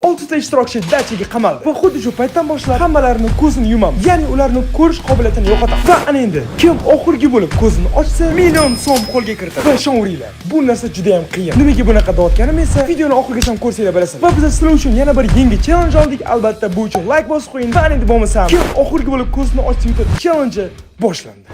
6 ta ishtirokchi dachaga qamaldi. Va xuddi shu paytdan boshlab hammalarining ko'zini yumamiz. Ya'ni ularning ko'rish qobiliyatini yo'qotamiz. Va ana endi kim oxirgi bo'lib ko'zini ochsa, million so'm qo'lga kiritadi. Va ishonaveringlar, bu narsa juda ham qiyin. Nimaga bunaqa deyotganim esa videoni oxirigacha ko'rsanglar bilasizlar. Va biz sizlar uchun yana bir yangi challenge oldik. Albatta bu uchun like bosib qo'ying. Va endi bo'lmasa kim oxirgi bo'lib ko'zini ochsa yutadi challenge boshlandi.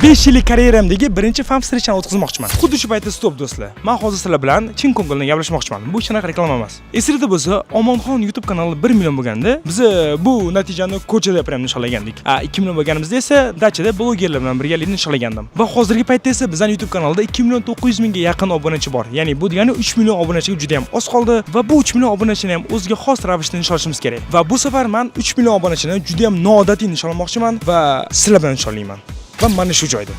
5 yillik karyeramdagi birinchi fan встречani o'tkazmoqchiman. Xuddi shu paytda stop do'stlar. Men hozir sizlar bilan chin ko'ngildan gaplashmoqchiman. Bu shunaqa reklama emas. Esingizda bo'lsa, Omonxon YouTube kanali 1 million bo'lganda, biz bu natijani ko'chada ham nishonlagandik. 2 million bo'lganimizda esa dachada blogerlar bilan birgalikda nishonlagandim. Va hozirgi paytda esa bizning YouTube kanalida 2 million 900 mingga yaqin obunachi bor. Ya'ni bu degani 3 million obunachiga juda ham oz qoldi va bu 3 million obunachini ham o'ziga xos ravishda nishonlashimiz kerak. Va bu safar men 3 million obunachini juda ham noodatiy nishonlamoqchiman va sizlar bilan nishonlayman. Va mana shu joyda.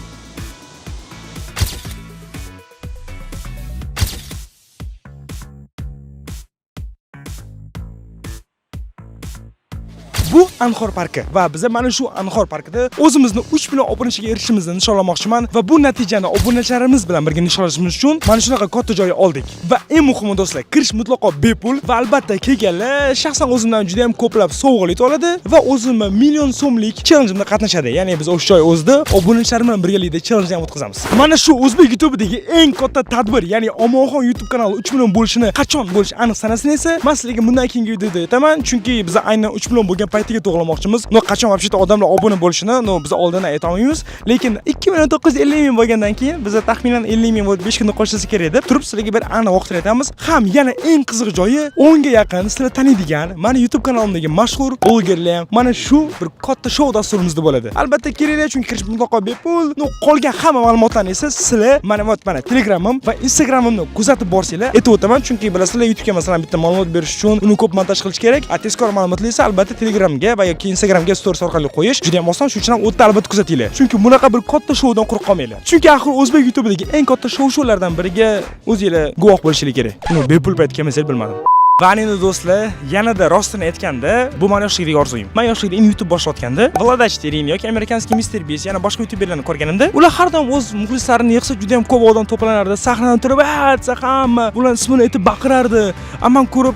Bu Anhor parki va biz mana shu Anhor parkida o'zimizni 3 million obunachiga erishishimizni nishonlamoqchiman va bu natijani obunachilarimiz bilan birga nishonlashimiz uchun mana shunaqa katta joy oldik. Va eng muhimi do'stlar, kirish mutlaqo bepul va albatta kelganlar shaxsan o'zimdan juda ham ko'plab sovg'alar yutib oladi va o'zimni million so'mlik challenge'imda qatnashadi. Ya'ni biz o'sha joy o'zida obunachilar bilan birgalikda challenge ham o'tkazamiz. Mana shu o'zbek YouTube'dagi eng katta tadbir, ya'ni Omonxon YouTube kanali 3 million bo'lishini qachon bo'lishi aniq sanasini esa men sizlarga bundan keyingi videoda aytaman, chunki biz aynan 3 million bo'lgan paytiga to'g'rilamoqchimiz. Qachon вообще-то odamlar obuna bo'lishini biz oldindan ayta olmaymiz, lekin 2 million 950 ming bo'lgandan keyin biz taxminan 50 ming 5 kunda qo'shilsa kerak deb turib sizlarga bir aniq vaqtni aytamiz. Ham yana eng qiziq joyi 10 ga yaqin sizlar taniydigan mana YouTube kanalimdagi mashhur blogerlar ham mana shu bir katta shou dasturimizda bo'ladi. Albatta keraklar, chunki kirish mutlaqo bepul. Qolgan hamma ma'lumotlarni esa sizlar mana Telegramim va Instagramimni kuzatib borsanglar aytib o'taman, chunki bilasizlar YouTube'ga masalan bitta ma'lumot berish uchun uni ko'p montaj qilish kerak. Tezkor ma'lumotlar esa albatta Telegramga va yoki Instagramga stories orqali qo'yish juda ham oson. Shuning uchun ham o'tda albatta kuzatinglar. Chunki bunaqa bir katta shoudan quruq qolmanglar. Chunki axir o'zbek YouTube'dagi eng katta shou-shoulardan biriga o'zingizlar guvoh bo'lishingiz kerak. Uni bepul payt kelmasa bilmadim. Va endi do'stlar, yanada rostini aytganda, bu men yoshligidagi orzuyim. Men yoshligida YouTube boshlatganda, Vladach Terin yoki amerikanskiy Mr. Beast yana boshqa YouTuberlarni ko'rganimda, ular har doim o'z muxlislarini yig'sa juda ham ko'p odam to'planardi. Sahnadan turib, "Atsa hamma bular ismini aytib baqirardi." Amman ko'rib,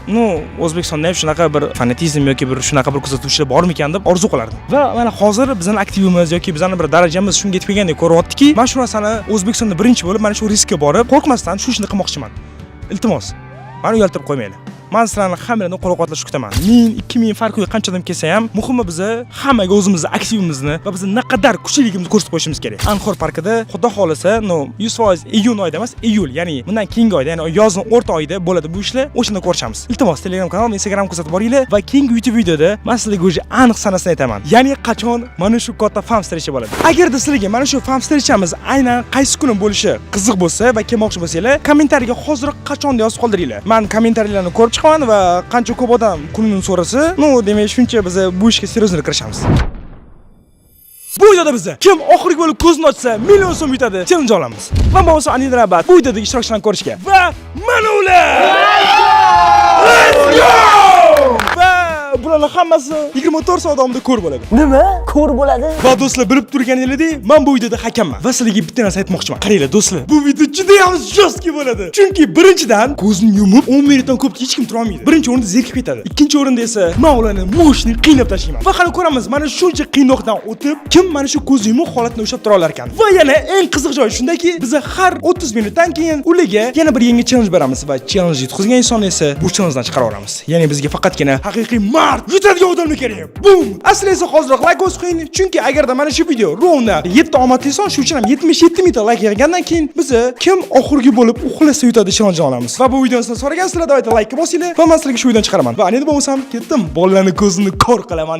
O'zbekistonda ham shunaqa bir fanatizm yoki bir shunaqa bir kuzatuvchilar bormikan deb orzu qilardim. Va mana hozir bizning aktivimiz yoki bizning bir darajamiz shunga yetib kelgandek ko'ryaptiki, men shu narsani O'zbekistonda birinchi bo'lib mana shu riskka borib, qo'rqmasdan shu ishni qilmoqchiman. Iltimos, meni uyaltirib qo'ymanglar. Men sizlarni hammalarni qo'llab-quvvatlashni kutaman. 1000, 2000 farqi yo'q, qancha odam kelsa ham, muhimi biz hammaga o'zimizni aktivimizni va biz naqadar kuchliligimizni ko'rsatib qo'yishimiz kerak. Anhor parkida xudo xolisa, 100% iyun oyida emas, iyul, ya'ni bundan keyingi oyda, ya'ni yozning o'rta oyida bo'ladi bu ishlar. O'shanda ko'rishamiz. Iltimos, Telegram kanalim, Instagram kuzatib boringlar va keyingi YouTube videoda men sizlarga o'zi aniq sanasini aytaman. Ya'ni qachon mana shu katta fan встреча bo'ladi. Agarda sizlarga mana shu fan встречamiz aynan qaysi kuni bo'lishi qiziq bo'lsa va kelmoqchi bo'lsanglar, kommentariyaga hozir qachon deb yozib qoldiringlar. Men kommentariyalarni ko'rib chiqaman va qancha ko'p odam kunini so'rasa, demak shuncha biz bu ishga seriozroq kirishamiz. Bu videoda biz kim oxirgi bo'lib ko'zini ochsa million so'm yutadi challenge olamiz. Va bo'lmasa anidan albatta bu videodagi ishtirokchilarni ko'rishga. Va mana ular! Let's go! Va bularning hammasi 24 soat davomida ko'r bo'ladi. Nima? Ko'r bo'ladi? Va do'stlar, bilib turganingizdek, men bu videoda hakamman. Va sizlarga bitta narsa aytmoqchiman. Qaranglar do'stlar, bu video juda ham jo'ski bo'ladi. Chunki birinchidan ko'zni yumib 10 minutdan ko'p hech kim tura olmaydi. Birinchi o'rinda zerikib ketadi. Ikkinchi o'rinda esa men ularni moshni qiynab tashlayman. Va qani ko'ramiz, mana shuncha qiynoqdan o'tib, kim mana shu ko'z yumuq holatni ushlab tura olar ekan. Va yana eng qiziq joyi shundaki, biz har 30 minutdan keyin ularga yana bir yangi challenge beramiz va challenge yutqizgan insonni esa bu challengedan chiqarib olamiz. Ya'ni bizga faqatgina haqiqiy mard yutadigan odamlar kerak. Bum! Aslida esa hozirroq like bosib qo'ying, chunki agarda mana shu video rovna 7 omadli son, shu uchun ham 77 mingta like yig'gandan keyin biz kim oxirgi bo'lib uxlasa yutadi challenge olamiz. Va bu videoni sizlar so'ragansizlar, deb like bosinglar va men sizlarga shu videoni chiqaraman. Va endi bo'lmasam ketdim, bolalarni ko'zini ko'r qilaman.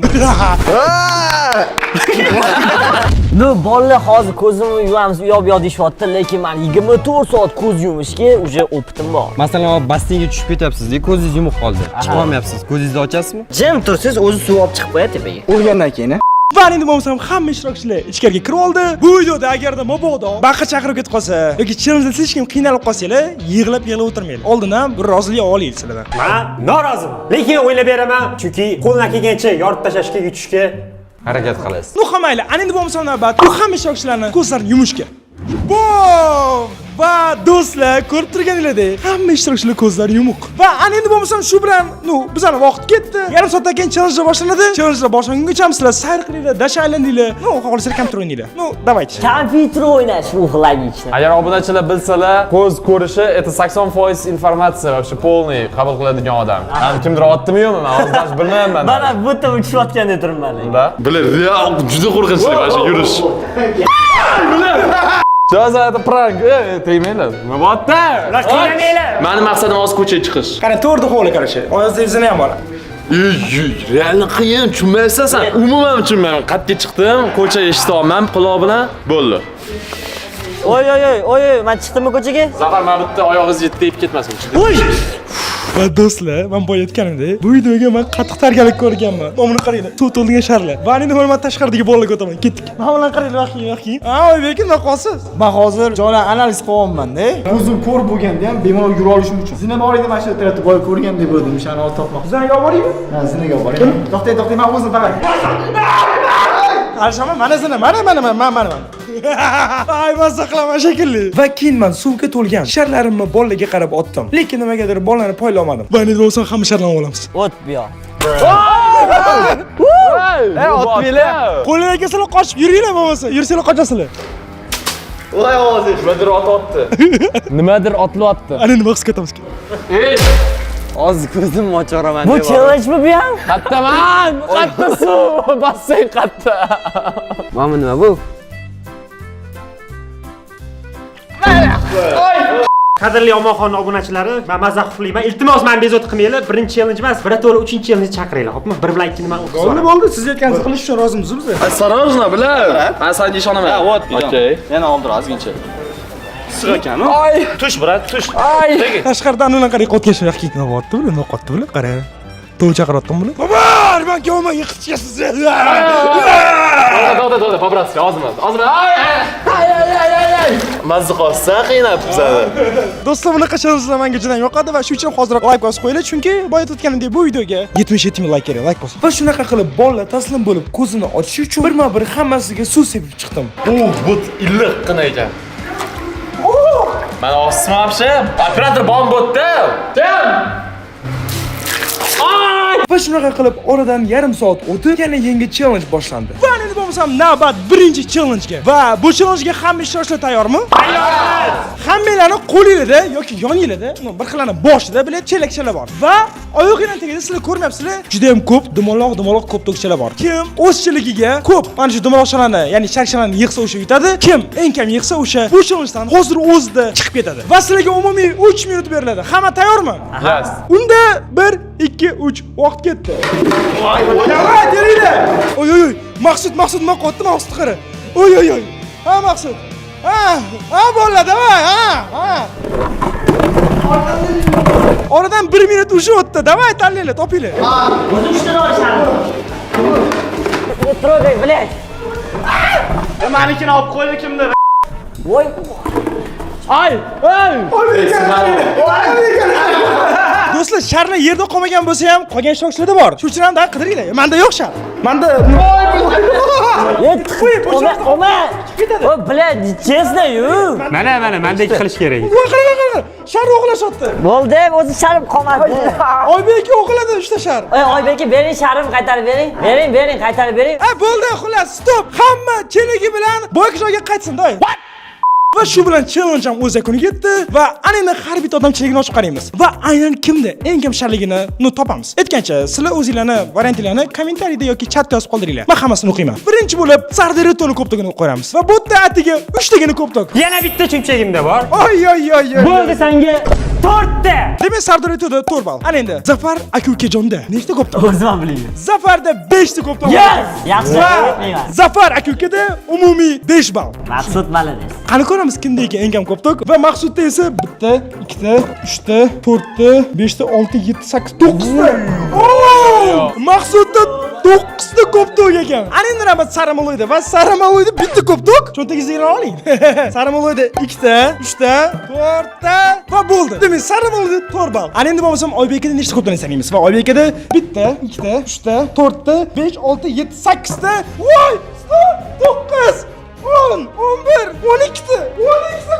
Bolalar hozir ko'zimni yumamiz, u yoq deyapti, lekin men 24 soat ko'z yumishga uje o'pitim bor. Masalan, basseynga tushib ketyapsiz-da, ko'zingiz yumuq qoldi. Chiqa olmayapsiz. Ko'zingizni ochasizmi? Jim tursiz, o'zi suv olib chiqib qo'yadi tepaga. O'lgandan keyin Va endi bo'lmasam hamma ishtirokchilar ichkariga kirib oldi. Bu videoda agarda mabodo baqir chaqirib ketib qolsa yoki challenge hech kim qiynalib qolsanglar, yig'lab o'tirmanglar. Oldindan bir rozilik olaylik sizlardan. Men noroziman. Lekin o'ylab beraman, chunki qo'ldan kelgancha yorib tashlashga yutishga harakat qilasiz. Mayli, endi bo'lmasam navbat bu hamma ishtirokchilarni ko'zlarini yumishga. Bom! Va do'stlar, ko'rib turganinglardek, hamma ishtirokchilar ko'zlari yumuq. Va ana endi bo'lmasam shu bilan, bizning vaqt ketdi. Yarim soatdan keyin challenge boshlanadi. Challenge boshlangungacha sizlar sayr qilinglar, dash aylaninglar. Xohlasanglar kompyuter o'ynanglar. Давайте. Kompyuter o'ynash uxlagichni. Agar obunachilar bilsalar, ko'z ko'rishi это 80% informatsiya вообще полный qabul qiladigan odam. Kimdir otdimi yo'qmi? Men hozir bilmayman. Mana bu yerda uchishayotganda turibman. Bilar, real juda qo'rqinchli mana yurish. Joza это prank. Tegmanglar. Nima bo'pti? Ular qiynamanglar. Meni maqsadim hozir ko'chaga chiqish. Qani to'g'ri qo'yinglar, qarshi. Oyozda izini ham bor. Realni qiyin, tushunmaysan sen. Umuman tushunmayman. Qatga chiqdim, ko'cha eshityapman quloq bilan. Bo'ldi. Oy, men chiqdimmi ko'chaga? Zafar, men bitta oyog'ingiz yetib tegib ketmasin. Va do'stlar, men boya aytganimdek, bu videoga men qattiq tayyorgarlik ko'rganman. Mana qaranglar, suv to'ldigan sharlar. Va endi men tashqaridagi bolalarga o'taman. Ketdik. Mana bilan qaranglar, vaqting. Oybek, nima qolsiz? Men hozir jonli analiz qilyapman-da. Ko'zim ko'r bo'lganda ham bemalol yura olishim uchun. Zina bor edi, mana shu yerda boya ko'rgan deb o'yladim, o'shani olib topmoq. Zinaga olib boraymi? Ha, zinaga olib boring. To'xtang, men o'zim faqat. Qarshama, mana zina, mana. Ay, mazza qilaman shekilli. Va keyin men suvga to'lgan sharlarimni bolalarga qarab otdim. Lekin nimagadir bolalarni poyla olmadim. Va endi bo'lsa hamma sharlarni olamiz. O't bu yoq. Otmanglar. Qo'llarga kelsalar qochib yuringlar bo'lmasa. Yursanglar qochasizlar. Voy ozish, nimadir ototdi. Nimadir otlyapti. Ana nima his ketamiz. Hozir ko'zimni ochaman. Bu challenge-mi bu ham? Qattaman, qatta suv, basseyn qatta. Mana nima bu? Qadrli Omonxon obunachilari, men mazax qilmayman. Iltimos, meni bezovta qilmanglar. Birinchi challenge emas, birato'la 3-chi challenge chaqiringlar, xo'pmi? Bir bilan ikkini men o'qib Bo'ldi, siz aytganingizni qilish uchun rozimiz biz. Осторожно, bilar. Men senga ishonaman. Okey. Yana oldir ozgincha. Issiq ekan-ku. Ay, tush, brat, tush. ay. Tashqaridan ulan qarang qotgan shu yoqqa nima bo'pti bular, nima qotdi bular, qarang. To'y chaqiryaptim bular. Baba, men kelman yiqitchasiz. To'xta, по-братски, ozman. Ay. Mazza qolsa qiynabsan. Do'stlar, bunaqa challengelar menga juda yoqadi va shuning uchun hozirroq like bosib qo'yinglar, chunki boya aytganimdek bu videoga 77 ming like kerak, like bosing. Va shunaqa qilib bolalar taslim bo'lib ko'zini ochish uchun birma-bir hammasiga suv sepib chiqdim. Bu iliqqina ekan. Mana ostim вообще. Operator bomb bo'tdi. Va shunaqa qilib oradan yarim soat o'tib, yana yangi challenge boshlandi. Va endi bo'lmasam navbat birinchi challenge-ga. Va bu challenge-ga hamma ishtirokchilar tayyormi? Tayyormiz. Hammanglarning qo'lingizda yoki yoningizda, bir xilani boshida bilet chelakchalar bor. Va oyog'ining tagida sizlar ko'rmayapsizlar, juda ham ko'p dumaloq ko'p to'kchalar bor. Kim o'z chiligiga ko'p mana shu dumaloqchalarni, ya'ni sharchalarni yig'sa o'sha yutadi. Kim eng kam yig'sa o'sha bu challenge-dan hozir o'zida chiqib ketadi. Va sizlarga umumiy 3 minut beriladi. Hamma tayyormi? Yes. Unda 1 2 3 vaqt ketdi. Davay, teringlar. Oy. Maqsud nima qotdi, Maqsud qara. Oy. Ha, Maqsud. Ha, bolalar, davay, ha. Oradan 1 minut ushib o'tdi. Davay, tanlaylar, topinglar. O'zim ishdan olishadi. Trogay, блядь. Menikini olib qo'ydi kimdir. Voy. Ay. Do'stlar, sharlar yerda qolmagan bo'lsa ham, qolgan ishtirokchilarda bor. Shu uchun ham qidiringlar. Menda yo'q shar. Menda Oma. O, блядь, честно-yu. Mana, mendek qilish kerak. Qara. Shar o'g'lashyapti. Bo'ldi, o'zi sharim qolmadi. Oybek o'g'ladi 3 ta shar. Oybek, bering sharim qaytarib bering. Bering, qaytarib bering. Bo'ldi, xullas, stop. Hamma cheligi bilan boyagi joyga qaytsin, doy. Va shu bilan challenge ham o'z yakuniga yetdi va aynan har bitta odam cheligini ochib qaraymiz. Va aynan kimda eng kam sharligini topamiz. Aytgancha, sizlar o'zingizlarni variantlarni kommentariyada yoki chatga yozib qoldiringlar. Men hammasini o'qiyman. Birinchi bo'lib Sardaritoni ko'pligini qo'yamiz va bu yerda atiga 3 tagini ko'ptok. Yana bitta chumchagimda bor. Oy. Bo'ldi senga 4 ta. Demak, Sardaritoda 4 ball. Ana endi Zafar aka-ukajonda nechta ko'ptok? O'zim ham bilaman. Zafarda 5 ta ko'ptok. Yes! Yaxshi. Zafar aka-ukada umumiy 5 ball. Maqsud malades. Qani ko'ramiz kimda ekan eng kam ko'ptok va Maqsudda esa 1 2 3 4 5 6 7 8 9 ta. Maqsudda 9 ta ko'ptok ekan. Ana endi navbat Saramaloyda va Saramaloyda bitta ko'ptok. Cho'ntagingizga oling. Saramaloyda 2 ta, 3 ta, 4 ta va bo'ldi. Demak, Saramaloyda 4 ball. Ana endi bo'lmasam Oybekada nechta ko'pdan sanaymiz va Oybekada 1 ta, 2 ta, 3 ta, 4 ta, 5 6 7 8 ta. Voy! 9! 10, 11, 12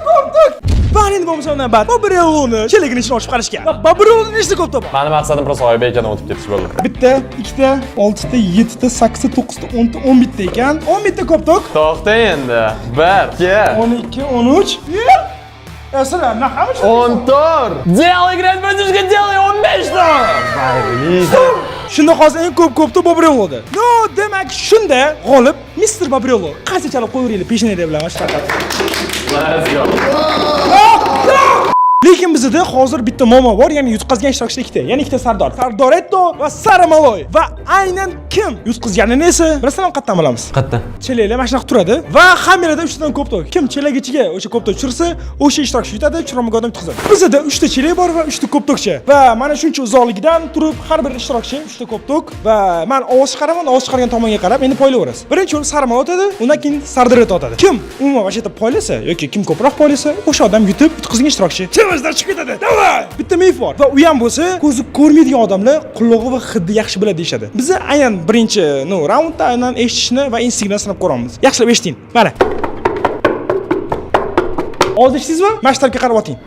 koptok. Va endi bo'lmasa undan bad. Babreloni cheligini ichini ochib qarashgan. Va Babreloni nechta koptok bor? Mani maqsadim просто g'oyib ekan o'tib ketish bo'ldi. Bitta, ikkita, 6ta, 7ta, 8ta, 9ta, 10ta, 11ta ekan. 11 ta koptok. To'xta endi. 1, 2, 12, 13. Aslan, naham? 14. Делай, Grand Batishka, делай 15 ta. Shunda hozir eng ko'p koptok Babrelo bo'ldi. No, demak shunda g'olib Mr. Babrelo. Qaysi chalib qo'yaveringlar peshinada bilan mana shu faqat. Let's go. Lekin bizda hozir bitta muammo bor, ya'ni yutqazgan ishtirokchi ikkita, ya'ni ikkita Sardor. Sardoretto va Saramaloy. Va aynan kim yutqazganini esa bilasizmi qayerdan bilamiz? Qayerdan? Chelaklar mana shunaqa turadi va hammalarda 3 tadan koptok. Kim chelak ichiga o'sha koptok tushirsa, o'sha ishtirokchi yutadi, tushirmagan odam yutqazadi. Bizda 3 ta chelak bor va 3 ta koptokcha. Va mana shuncha uzoqligidan turib har bir ishtirokchi 3 ta koptok va men ovoz chiqaraman, ovoz chiqargan tomonga qarab endi poylayverasiz. Birinchi o'rin Saramaloy o'tadi, undan keyin Sardoretto o'tadi. Kim umuman o'sha yerda poylasa yoki kim ko'proq poylasa, o'sha odam yutib yutqazgan ishtirokchi. Chimizdan chiqib ketadi. Davay! Bitta mif bor va u ham bo'lsa, ko'zi ko'rmaydigan odamlar qulog'i va hidi yaxshi biladi deyshadi. Biz aynan birinchi, raundda aynan eshitishni va instinktni sinab ko'ramiz. Yaxshilab eshiting. Mana. Oldishdingizmi? Mashtarga qarab o'ting.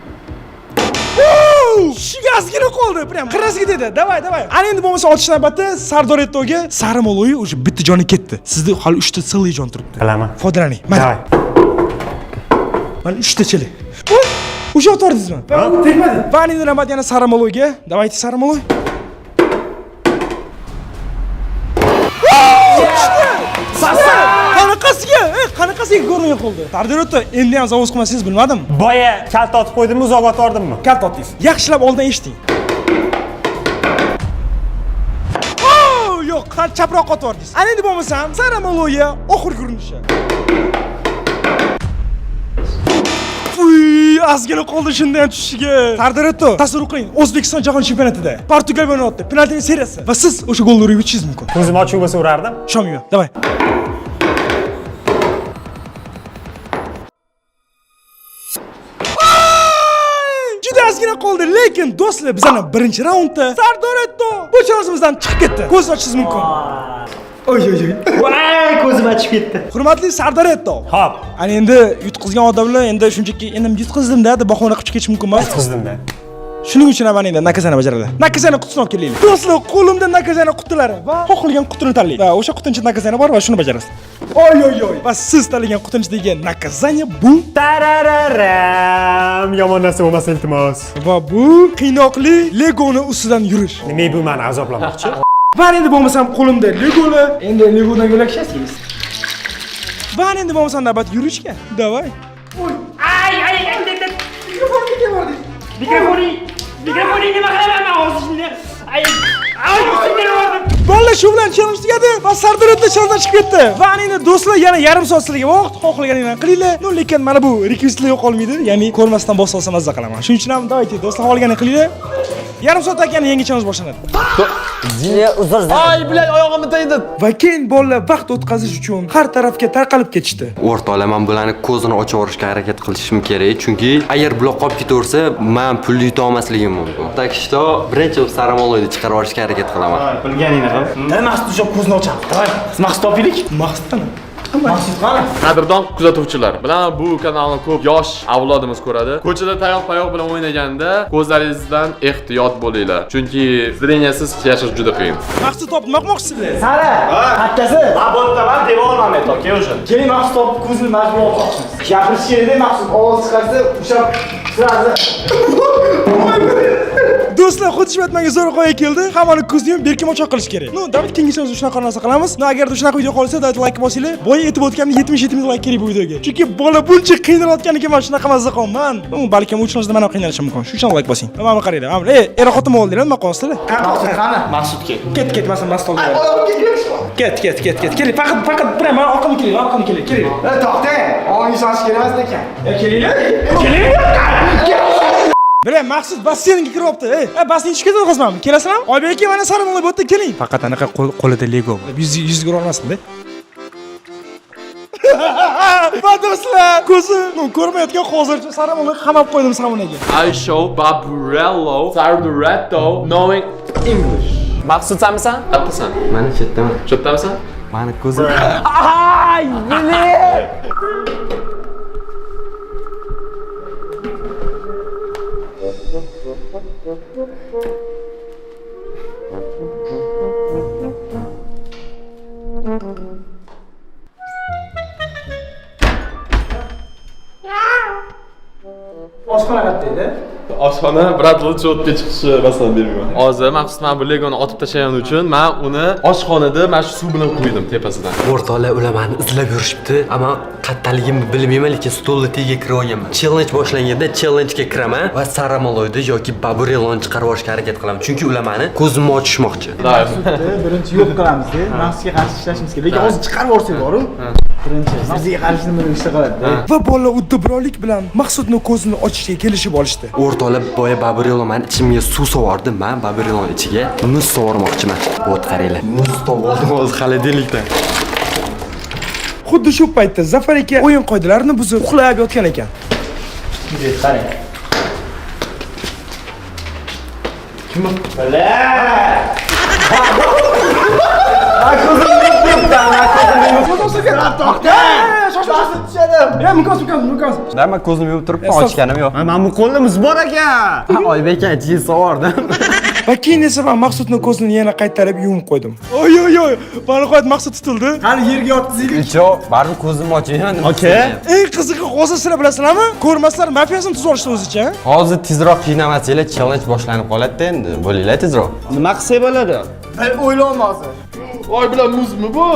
Shigazgina qoldi, prям qirasiga dedi. Davay. Ana endi bo'lmasa otish navbati Sardorettoga. Saramaloy o'sha bitta joni ketdi. Sizda hali 3 ta silli jon turibdi. Bilaman. Foydalaning. Mana. Mana 3 ta chili. O'sha otordingizmi? Tegmadi. Va endi navbat yana Saramaloyga. Davaychi Saramaloy. Qanaqasiga ko'rmay qoldi. Sardoretto endi ham zavod qilmasangiz bilmadim. Boya kalt otib qo'ydimmi, uzoq otordimmi? Kalt otdingiz. Yaxshilab oldin eshiting. Yo'q, chaproq otordingiz. Ana endi bo'lmasam Saramaloyga oxirgi urinishi. Azgina qoldi shundan tushishiga. Sardoretto, tasavvur qiling, O'zbekiston jahon chempionatida Portugaliya bilan o'tdi. Penalti seriyasi va siz o'sha golni urib yutishingiz mumkin. Ko'zim ochiq bo'lsa urardim. Ishonmayman. Davay. Juda ozgina qoldi, lekin do'stlar, bizning birinchi raundda Sardoretto bu chansimizdan chiqib ketdi. Ko'z ochishingiz mumkin. Oy. Voy, ko'zim ochib ketdi. Hurmatli Sardoretto. Xo'p, Ana endi yutqizgan odamlar endi shunchaki endi yutqizdim-da deb bahona qilib ketish mumkin emas. qizdim-da. Shuning uchun ham endi nakazani bajaradi. Nakazani qutisini olib kelaylik. Do'stlar, qo'limda nakazani qutilari va xohlagan qutini tanlang. Va o'sha qutining ichida nakazani bor va shuni bajarasiz. Oy. Va siz tanlagan qutining ichidagi nakazani bu Tarararam. Yomon narsa bo'lmasa iltimos. va bu qiynoqli Legoni ustidan yurish. Nima bu meni azoblamoqchi? Va endi bo'lmasam qo'limda Legolar. Endi Legodan yo'lakshasiz. Va endi bo'lmasam navbat yurishga. Davay. Ay, mikrofoni nima qilaman hozir? Ay, sindirib oldim. Bolalar shu bilan challenge tugadi va Sardoretto chaldan chiqib ketdi. Va endi do'stlar yana yarim soat sizlarga vaqt xohlaganinglarni qilinglar. Lekin mana bu rekvizitlar yo'qolmaydi. Ya'ni ko'rmasdan bosolsa mazza qilaman. Shuning uchun ham davaychi do'stlar xohlaganini qilinglar. Yarim soatdan keyin yangi challenge boshlanadi. Uzr. Ay, bilay, oyog'imni tegdi. Va keyin bolalar vaqt o'tkazish uchun har tarafga tarqalib ketishdi. O'rtoqlar, men bularni ko'zini ochib yorishga harakat qilishim kerak, chunki agar bular qolib ketaversa, men pulni yuta olmasligim mumkin. Tak что, birinchi Saramaloyni chiqarib olishga harakat qilaman. Bilganingni qil. Maqsad o'sha ko'zni ochamiz. Davay. Maqsad topaylik. Maqsad qani? Maqsad qani? Qadrdon kuzatuvchilar, bilaman bu kanalni ko'p yosh avlodimiz ko'radi. Ko'chada tayoq bilan o'ynaganda ko'zlaringizdan ehtiyot bo'linglar, chunki zreniyasiz yashash juda qiyin. Maqsad topib maqmoqchisizlar. Sara, kattasi. Ha, bo'libdi, deb olmayman to, kel o'sha. Keling maqsad topib ko'zni majbur olmoqchimiz. Gapirish kerakda maqsad ovoz chiqarsa, o'sha sirazi. Do'stlar, xuddi menga zo'r qo'ya keldi. Hammani ko'zni yumib berkim ochoq qilish kerak. David kengashimiz shunaqa narsa qilamiz. Agarda shunaqa video qolsa, David like bosinglar. Boya aytib o'tganimda 70 like kerak bu videoga. Chunki bola buncha qiynalayotganiga men shunaqa mazza qilaman. Balkim uchinchida men ham qiynalishim mumkin. Shu uchun like bosing. Mana qaranglar. Era xotin bo'ldinglar, nima qilasizlar? Maqsad qani? Maqsud kel. Ketmasin, mast olib. Ket. Keling, faqat prям men orqamga keling, keling. To'xtang. Ong ishonish kerak emas ekan. Kelinglar. Bilan maqsad basseynga kiryapti. Basseyn ichib ketadi qazmanmi? Kelasizmi? Oybek aka mana Saramaloy bu yerda keling. Faqat anaqa qo'lida Lego. Yuzga urolmasin-da. Va do'stlar, ko'zim ko'rmayotgan hozircha Saramaloy qamab qo'ydim samonaga. I show Babrello Sardoretto knowing English. Maqsud sanmisan? Qayerdasan? Mana chetdaman. Chetdamisan? Mani ko'zim. Ay, Oshxona qayerda edi? Oshxona bratli cho'tga chiqishi masalan bermayman. Hozir maxsus men bu Legoni otib tashlaganim uchun men uni oshxonada mana shu suv bilan quydim tepasidan. O'rtoqlar ular meni izlab yurishibdi, ammo qattaligimni bilmayman, lekin stolni tagiga kirib olganman. Challenge boshlanganda challenge-ga kiraman va saramoloyni yoki baburelonni chiqarib olishga harakat qilaman, chunki ular meni ko'zimni ochishmoqchi. Birinchi yo'q qilamiz-da, mahsusga qarshi ishlashimiz kerak. Lekin hozir chiqarib yuborsak boru. Birinchi bizga qarshi nima ishla qiladi. Va bolalar uddaburonlik bilan Maqsudning ko'zini ochishga kelishib olishdi. O'rtoqlar boya baburelon meni ichimga suv sovordi, men baburelon ichiga muz sovormoqchiman. O't qaranglar. Muz to'g'ildi hozir xolodilnikda. Xuddi shu paytda Zafar aka o'yin qoidalarini buzib uxlab yotgan ekan. Qarang. Kim bu? Man ko'zimni yumib turib ochganim yo'q. Men bu qo'lda muz bor ekan. Oybek aka ichiga sovordim. Va keyin esa men Maqsudning ko'zini yana qaytarib yumib qo'ydim. Oy, mana qo'yat Maqsud tutildi. Qani yerga yotqizaylik. Yo'q, baribir ko'zimni ochyapman. Okay. Eng qizig'i hozir sizlar bilasizlarmi? Ko'rmaslar mafiyasini tuzib olishdi o'zicha. Hozir tezroq qiynamasanglar, challenge boshlanib qoladi endi. Bo'linglar tezroq. Nima qilsak bo'ladi? O'ylayman hozir. Oy bilan muzmi bu?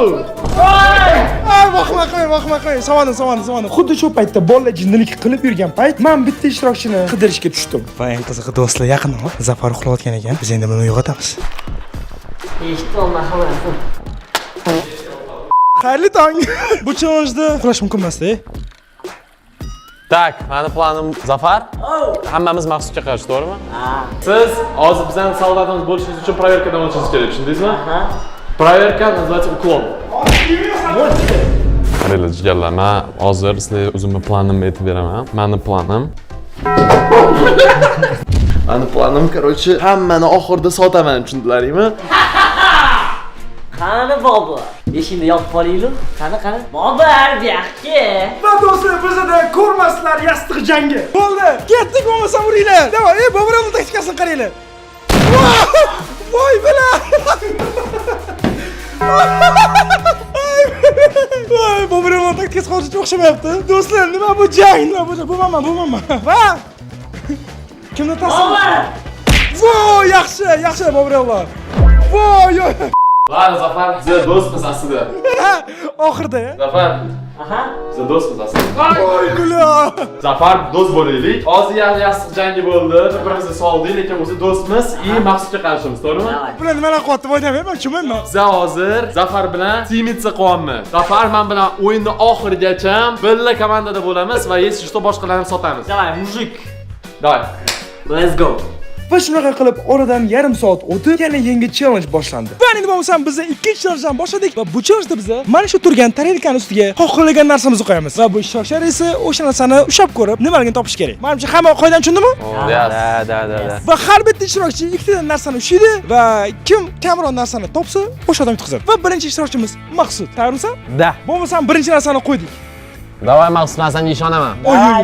Vahma qo'y. Savonim. Xuddi shu paytda bolalar jinnilik qilib yurgan payt men bitta ishtirokchini qidirishga tushdim. Va eng qizig'i do'stlar yaqin Zafar uxlayotgan ekan. Biz endi buni uyg'otamiz. Eshitib olma xabarasi. Xayrli tong. Bu challenge-da uxlash mumkin emas-da. Tak, meni planim Zafar. Hammamiz Maqsudga qarshi, to'g'rimi? Siz hozir bizning soldatimiz bo'lishingiz uchun proverkadan o'tishingiz kerak, tushundingizmi? Proverka называется уклон. Qaranglar, jigarlar, men hozir sizlarga o'zimni planimni aytib beraman. Meni planim, короче, hammani oxirida sotaman, tushundilaringmi? Qani bobo? Eshikni yopib qo'yinglar. Qani. Bobar bu yoqqa. Va do'stlar, bizda ko'rmaslar yastig' jangi. Bo'ldi. Ketdik bo'lmasa uringlar. Davay, Boburning taktikasini qaranglar. Voy bila. Voy, Boburning taktikasi hozircha o'xshamayapti. Do'stlar, nima bu jang? Bu mama. Va kimni taslim? Voy, yaxshi Boburlar. Voy. Lara Zafar, biz do'stmiz aslida. Oxirida. Zafar. Biz do'stmiz aslida. Voy gula. Zafar do'st bo'laylik. Hozir yastiq jangi bo'ldi. Bir-birimizni soldik, lekin o'zi do'stmiz, Maqsudga qarshimiz, to'g'rimi? Bular nimalar qilyapti? Voydamayman, tushunmayman. Biz hozir Zafar bilan teamitsa qilyapmiz. Zafar men bilan o'yinni oxirigacha birga komandada bo'lamiz va если что boshqalarni sotamiz. Давай, mujik. Давай. Let's go. Va shunaqa qilib oradan yarim soat o'tib, yana yangi challenge boshlandi. Va endi bo'lsam biz ikkinchi challengedan boshladik va bu challengeda biz mana shu turgan tarelkaning ustiga xohlagan narsamizni qo'yamiz. Va bu ishtirokchilar esa o'sha narsani ushlab ko'rib, nimaligini topish kerak. Menimcha hamma qoidadan tushundimi? Da. Va har bitta ishtirokchi ikkita narsani ushlaydi va kim kamroq narsani topsa, o'sha odam yutqazadi. Va birinchi ishtirokchimiz Maqsud. Tayyormisan? Da. Bo'lmasam birinchi narsani qo'ydik. Давай, Maqsud, men senga ishonaman.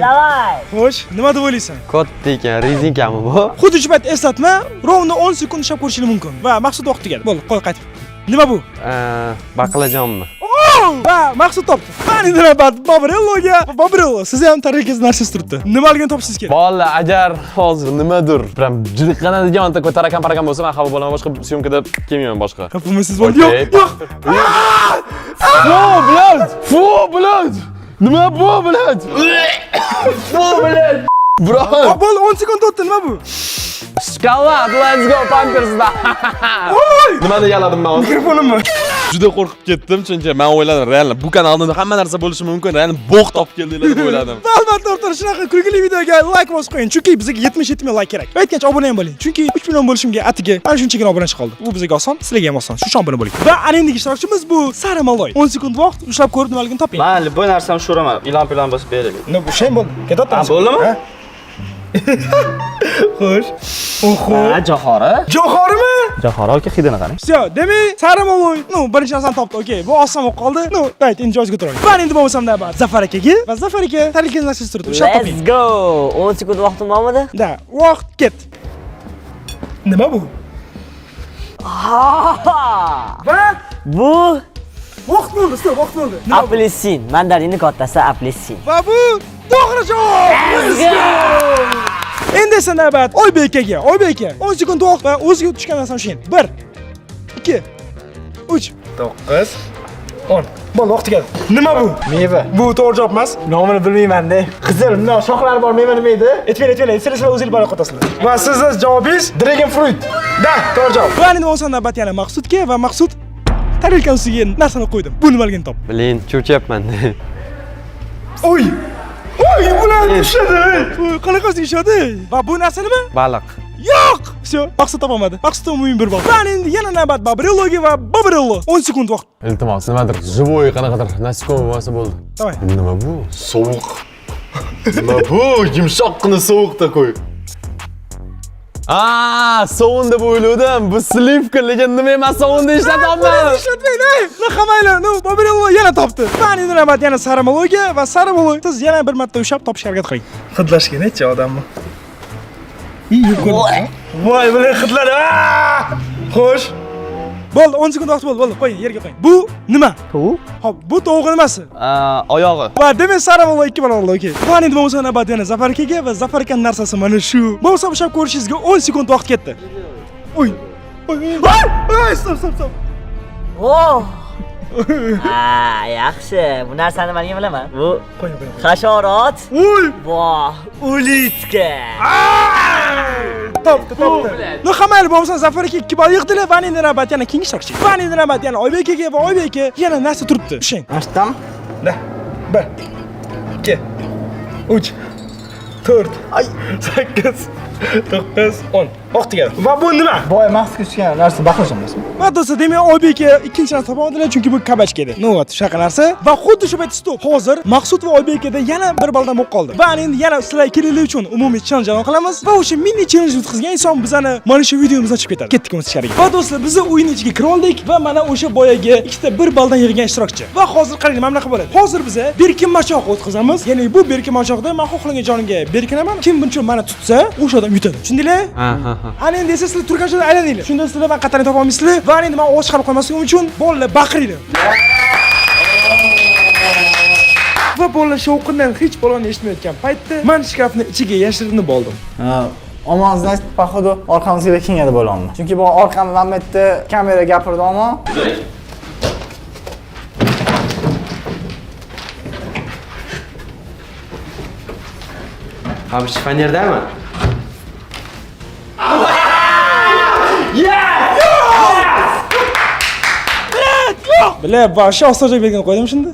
Давай. Xo'sh, nima deb o'ylaysan? Katta ekan, rezinkami bu? Xuddi shu payt eslatma, rovni 10 sekund ushlab ko'rishing mumkin. Va Maqsud vaqt tugadi. Bo'ldi, qo'y qaytib. Nima bu? Baqlajonmi? Va Maqsud topdi. Mani navbat Boburelloga. Boburello, siz ham tarixingizni narsiz turibdi. Nimaligini topishingiz kerak. Bolalar, agar hozir nimadir, prям jiriqqanadigan ko'tarakan bo'lsa, men xabar bo'laman, boshqa syomkada kelmayman boshqa. Xafamaysiz bo'ldi. Yo'q. Фу, блядь! Nima bu, блядь? Fu, блядь! Bro. Bo'ldi, 10 sekund o'tdi. Nima bu? Shkolat, let's go Pampersda. Nima degaladim men hozir? Mikrofonimmi? Juda qo'rqib ketdim, chunki men o'yladim, real bu kanalda hamma narsa bo'lishi mumkin, real bog' topib keldinglar deb o'yladim. Albatta, o'rtoqlar, shunaqa kulgili videoga like bosib qo'ying, chunki bizga 77 ming like kerak. Aytgancha obuna ham bo'ling, chunki 3 million bo'lishimga atiga ana shunchagina obunachi qoldi. Bu bizga oson, sizlarga ham oson. Shu obuna bo'ling. Va anendagi ishtirokchimiz bu Sara Maloy. 10 sekund vaqt ushlab ko'rib nimaligini toping. Mayli, bu narsani ushoraman. Ilon bosib beraylik. Nima bu shay bo'ldi? Ketotdimi? Bo'ldimi? Xo'sh. Oho. Johorimi? Johor aka hidini qarang. Всё, demak, Sara Maloy, birinchi narsani topdi. Okey, bu oson bo'lib qoldi. Dayt, endi joyga o'tiraylik. Va endi bo'lmasam navbat Zafar akaga va Zafar aka tarixingizni narsiz turibdi. Ushlab toping. Let's go. 10 sekund vaqtim bormidi? Da, vaqt ket. Nima bu? Va Bu vaqt bo'ldi, stop, vaqt bo'ldi. Nima bu? apelsin. Mandarinning kattasi apelsin. Va bu to'g'ri javob. Endi esa navbat Oybek aka. Oybek aka, 10 sekund vaqt va o'ziga tushgan narsani ushlang. 1 2 3 9 10. Bo'ldi, vaqt keldi. Nima bu? Meva. Bu to'g'ri javob emas. Nomini bilmayman-da. Qizil, bundoq shoxlari bor meva nima edi? Aytmaydi, sizlar o'zingiz balo qotasizlar. Va sizning javobingiz Dragon fruit. da, to'g'ri javob. Va endi bo'lsa navbat yana Maqsudga va Maqsud tarelka ustiga narsani qo'ydim. Bu nimaligini top. Bilin, cho'chyapman. Oy! Oy, bular tushadi. Qanaqa tushadi? Va bu narsa nima? Baliq. Yo'q! Всё, Maqsud topolmadi. Maqsud umumiy bir bor. Va endi yana navbat Babrilloga va Babrillo. 10 sekund vaqt. Iltimos, nimadir живой qanaqadir nasikoy bo'lsa bo'ldi. Давай. Nima bu? Sovuq. Nima bu? Yumshoqqina sovuqda qo'y. Sovun deb o'yladim. Bu slivka, lekin nima emas, sovunda ishlatyapman. Ishlatmaydi. Qamaylar, no, Babrillo yana topdi. Va endi navbat yana Saramologa va Saramolo. Siz yana bir marta ushlab topishga harakat qiling. Hidlashga necha odammi? Voy, bular hidladi. Xo'sh. Bo'ldi, 10 sekund vaqt bo'ldi. Qo'ying, yerga qo'ying. Bu nima? Tovuq? Hop, bu tovuq nimasi? Oyog'i. Va demak Saramolo 2 barobar oldi, okey. Va endi bo'lsa navbat yana Zafar akaga va Zafar akaning narsasi mana shu. Bo'lsa ushlab ko'rishingizga 10 sekund vaqt ketdi. Oy. Oy, stop. Oh! Yaxshi. Bu narsani men bilaman. Bu Qo'ying. hasharot. Oy! Voh, ulitka. Topdi. No, hammaylar bo'lmasa Zafar aka 2 ball yig'dilar va endi navbat yana keyingi ishtirokchi. Va endi navbat yana Oybek akaga va Oybek aka yana narsa turibdi. Ushlang. Ashtam. Da. 1 2 3 4 8 9 10. Vaqt keldi. Va bu nima? Boy mahsga tushgan narsa baqlasham emasmi? Va do'stlar, demak Oybek aka ikkinchi narsa topolmadilar chunki bu kabachka edi. No, shunaqa narsa. Va xuddi shu paytda stop. Hozir Maqsud va Oybek akada yana bir balldan bo'lib qoldi. Va endi yana sizlar kelinglar uchun umumiy challenge e'lon qilamiz. Va o'sha mini challenge o'tkazgan inson bizani mana shu videomizni ochib ketadi. Ketdik o'z ichkariga. Va do'stlar, biz o'yin ichiga kira oldik va mana o'sha boyaga ikkita bir balldan yig'gan ishtirokchi. Va hozir qarang, mana bunaqa bo'ladi. Hozir biz berkin machoq o'tkazamiz. Ya'ni bu berkin machoqda men xohlagan jonimga berkinaman. Kim buncha meni tutsa, o'sha odam yutadi. Tushundinglar? Ana endi esa sizlar turgan joyda aylaninglar. Shunda sizlar men qatarni topa olmaysizlar. Va endi men ovoz chiqarib qo'ymasligim uchun bolalar baqiringlar. Va bolalar shovqindan hech bolani eshitmayotgan paytda men shkafni ichiga yashirinib oldim. Omon, значит, походу, orqamizga kengaydi bo'laman. Chunki bu orqamda mana bu yerda kamera gapirdi, ammo Abi shifonyerdami? Bilar, va shu ostoja bergan qo'ydim shunda.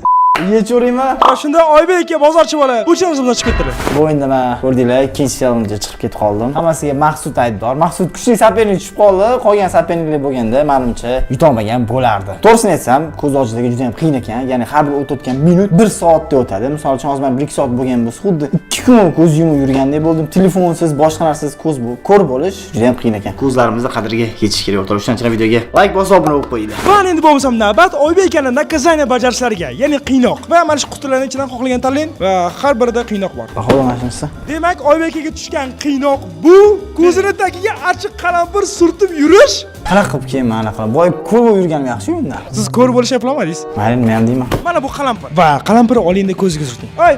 yechuraymi? Va shunda Oybek aka bozorchi bola bu challenge'dan chiqib ketdilar. Bu o'yinda men ko'rdinglar, ikkinchi challenge'ga chiqib ketib qoldim. Hammasiga Maqsud aybdor. Maqsud kuchli sopernik tushib qoldi. Qolgan soperniklar bo'lganda, menimcha yutolmagan bo'lardi. To'g'risini aytsam, ko'z ochiligi juda ham qiyin ekan. Ya'ni har bir o'tayotgan minut 1 soatda o'tadi. Misol uchun hozir men 1-2 soat bo'lgan bo'lsa, xuddi 2 kun ko'z yumib yurgandek bo'ldim. Telefonsiz, boshqa narsasiz ko'z bu ko'rib bo'lish juda ham qiyin ekan. Ko'zlarimizni qadriga yetish kerak. O'rtoqlar, shuning uchun videoga like bosib, obuna bo'lib qo'yinglar. Va endi bo'lmasam navbat Oybek akaning naказание bajarishlariga, ya'ni qiynoq. Va mana shu qutilarning ichidan xohlagan tanlang va har birida qiynoq bor. Bahola mana shunisi. Demak, Oybek akaga tushgan qiynoq bu ko'zini tagiga achchiq qalampir surtib yurish. Qanaqa qilib keyin mana qilib. Boy ko'rib yurganim yaxshi unda. Siz ko'rib bo'lishni eplamadingiz. Mayli, men ham deyman. Mana bu qalampir. Va qalampirni olingda ko'ziga surting. Ay!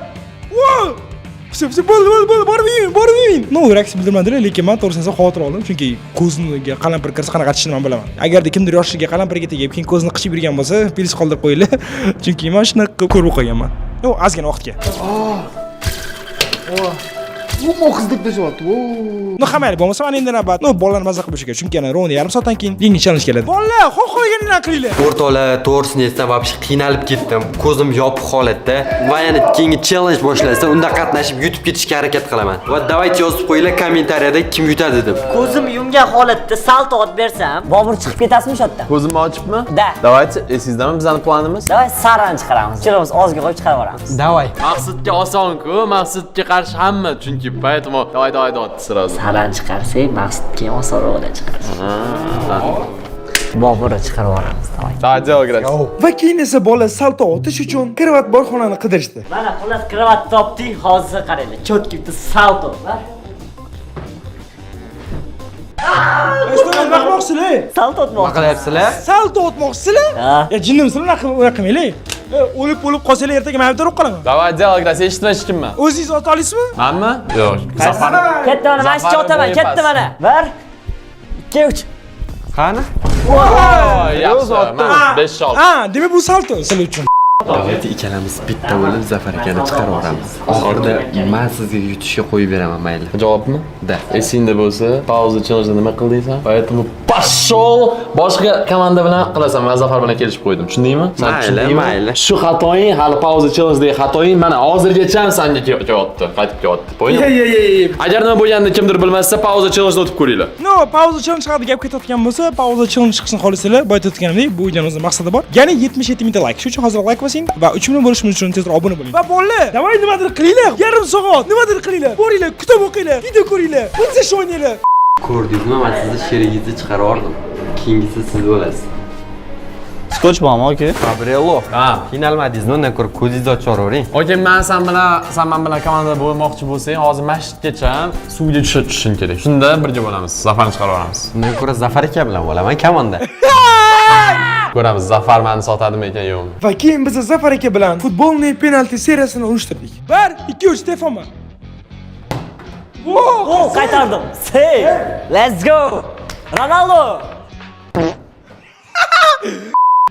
Voy! Все, bo'ldi, borib ying. No, reaksiya bildirmadilar, lekin men to'g'risini aytsam xavotir oldim, chunki ko'zimga qalampir kirsa qanaqa achishini men bilaman. Agarda kimdir yoshiga qalampirga tegib, keyin ko'zini qichib yurgan bo'lsa, bilis qoldirib qo'yinglar. Chunki men shuni ko'rib qo'yganman. Yo, ozgina vaqtga. Bu qizdek deyapti. No, hammaylar bo'lmasa, men endi navbat, no, bolalarni mazza qilib bo'lishiga, chunki ana rovni yarim soatdan keyin yangi challenge keladi. Bolalar, xohlaganingni qilinglar. O'rtoqlar, to'g'risini aytsam, вообще qiynalib ketdim. Ko'zim yopiq holatda va yana keyingi challenge boshlansa, unda qatnashib yutib ketishga harakat qilaman. Va давайте yozib qo'yinglar kommentariyada kim yutadi deb. Ko'zim yumgan holatda salto ot bersam, Bobur chiqib ketasizmi shu yerdan? Ko'zimni ochibmi? Da. Давайте, esizdami bizning planimiz? Davay saran chiqaramiz. Chirimiz ozga qo'yib chiqarib yuboramiz. Давай. Maqsadga oson-ku, maqsadga qarshi hamma, chunki поэтому давай sразу. Saran chiqarsak, maqsadga osonroqda chiqaramiz. Boburni chiqarib yuboramiz. Давай, дело играть. Va keyin esa bola salto otish uchun kravat bor xonani qidirishdi. Mana xullas kravat topdik, hozir qaranglar. Cho'tki bitta salto, va Restoran naqmoqsizlar? Salto o'tmoq. Nima qilyapsizlar? Salto o'tmoqsizlar? Ha. Ya jinnimsizlar, unaqa qilmanglar. O'lib qolsanglar ertaga men bitta qolaman. Давай делай, игра. Sen eshitmas kimman? O'zingiz ota olasizmi? Manmi? Yo'q. Zafar. Ketdi mana, mana shu otaman, ketdi mana. 1 2 3. Qani? Yaxshi. Men 5 ol. Ha, demak bu salto sizlar uchun. Davlatda ikkalamiz bitta bo'lib Zafar akani chiqarib yuboramiz. Oxirida men sizga yutishga qo'yib beraman, mayli. Javobmi? Da. Esingda bo'lsa, pauza challenge nima qildingsan? Поэтому pashol boshqa komanda bilan qilasan. Men Zafar bilan kelishib qo'ydim. Tushundingmi? Sen Mayli, tushundingmi? mayli. Shu xatoying, hali pauza challenge xatoying mana hozirgacha ham senga kelyapti. Qaytib kelyapti. Po'ydim? Agar nima bo'lganini kimdir bilmasa, pauza challenge o'tib ko'ringlar. No, pauza challenge haqida gap ketayotgan bo'lsa, pauza challenge chiqishni xohlasanglar, boya aytganimdek, bu videoning o'zida maqsadi bor. Ya'ni 77 mingta like. Shuning uchun hozir like bosing va 3 million bo'lishimiz uchun tezroq obuna bo'ling. Va bolalar, davay nimadir qilinglar. Yarim soat nimadir qilinglar. Boringlar, kitob o'qinglar, video ko'ringlar, buncha o'ynanglar. Ko'rdingizmi? Men sizni sherigingizni chiqarib yubordim. Keyingisi siz bo'lasiz. Skotch bormi aka? Gabrielo. Ha. Qiynalmadingizmi? Undan ko'ra ko'zingizni ochib yuboravering. Okey, men sen bilan komandada bo'lmoqchi bo'lsang, hozir masjidgacha suvga tushishing kerak. Shunda birga bo'lamiz. Zafarni chiqarib olamiz. Undan ko'ra Zafar aka bilan bo'laman komanda. Ko'ramiz, Zafar meni sotadimi ekan yo'qmi? Va keyin biz Zafar aka bilan futbolning penalti seriyasini uyushtirdik. 1 2 3 telefonman. Oh, qaytardim. Say, let's go. Ronaldo.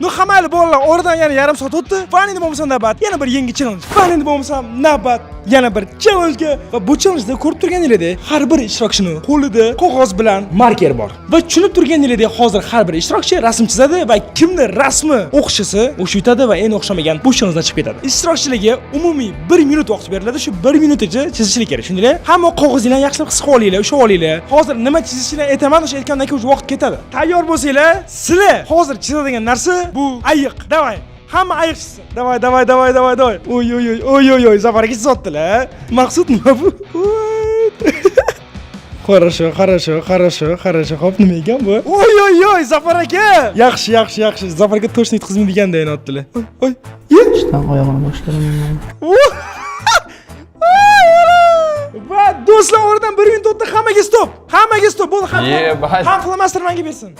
No hammaylar bolalar oradan yana yarim soat o'tdi. Va endi bo'lmasa navbat, yana bir yangi challenge. Va endi bo'lmasa navbat, yana bir challenge va bu challenge-da ko'rib turganingizdek, har bir ishtirokchining qo'lida qog'oz bilan marker bor. Va tushunib turganingizdek, hozir har bir ishtirokchi rasm chizadi va kimdir rasmi o'xshasa, o'sha yutadi va endi o'xshamagan bu challenge-dan chiqib ketadi. Ishtirokchilarga umumiy 1 minut vaqt beriladi. Shu 1 minutgacha chizishlik kerak. Shundaylar, hamma qog'ozinglarni yaxshilab qisib olinglar, ushlab olinglar. Hozir nima chizishinglarni aytaman, o'sha aytgandan keyin vaqt ketadi. Tayyor bo'lsanglar, sizlar hozir chizadigan narsa bu ayiq. Davay. Hamma ayiq chizsin. Davay. Oy. Zafar aka chizotdilar. Maqsud nima bu? Хорошо. Xo'p, nima ekan bu? Oy, Zafar aka. Yaxshi. Zafar aka точно yetqizmaydiganda yana otdilar. Oy. Ishdan oyog'ini boshlamayman. Va do'stlar, oradan 1 minut o'tdi, hammaga stop. Bo'ldi, Ye, ham qilamasdir menga bersin.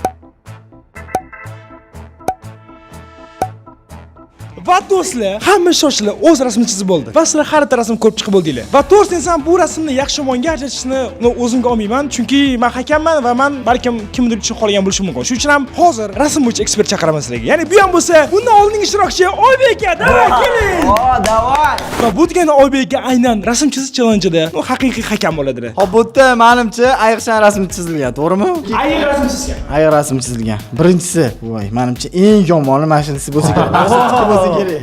Va do'stlar, hamma shoshlar o'z rasmini chizib bo'ldi. Va sizlar har bitta rasm ko'rib chiqib bo'ldinglar. Va to'g'risi desam, bu rasmni yaxshi yomonga ajratishni o'zimga olmayman, chunki men hakamman va men balkim kimdir uchun qolgan bo'lishim mumkin. Shuning uchun ham hozir rasm bo'yicha ekspert chaqiraman sizlarga. Ya'ni bu ham bo'lsa, bundan oldingi ishtirokchi Oybek aka, davay keling. Davay. Va bu degani Oybek aka aynan rasm chizish challenge-da haqiqiy hakam bo'ladi. Hop, bu yerda menimcha ayiqchani rasmi chizilgan, to'g'rimi? Ayiq rasm chizgan. Ayiq rasmi chizilgan. Birinchisi, voy, menimcha eng yomoni mana shunisi bo'lsa kerak.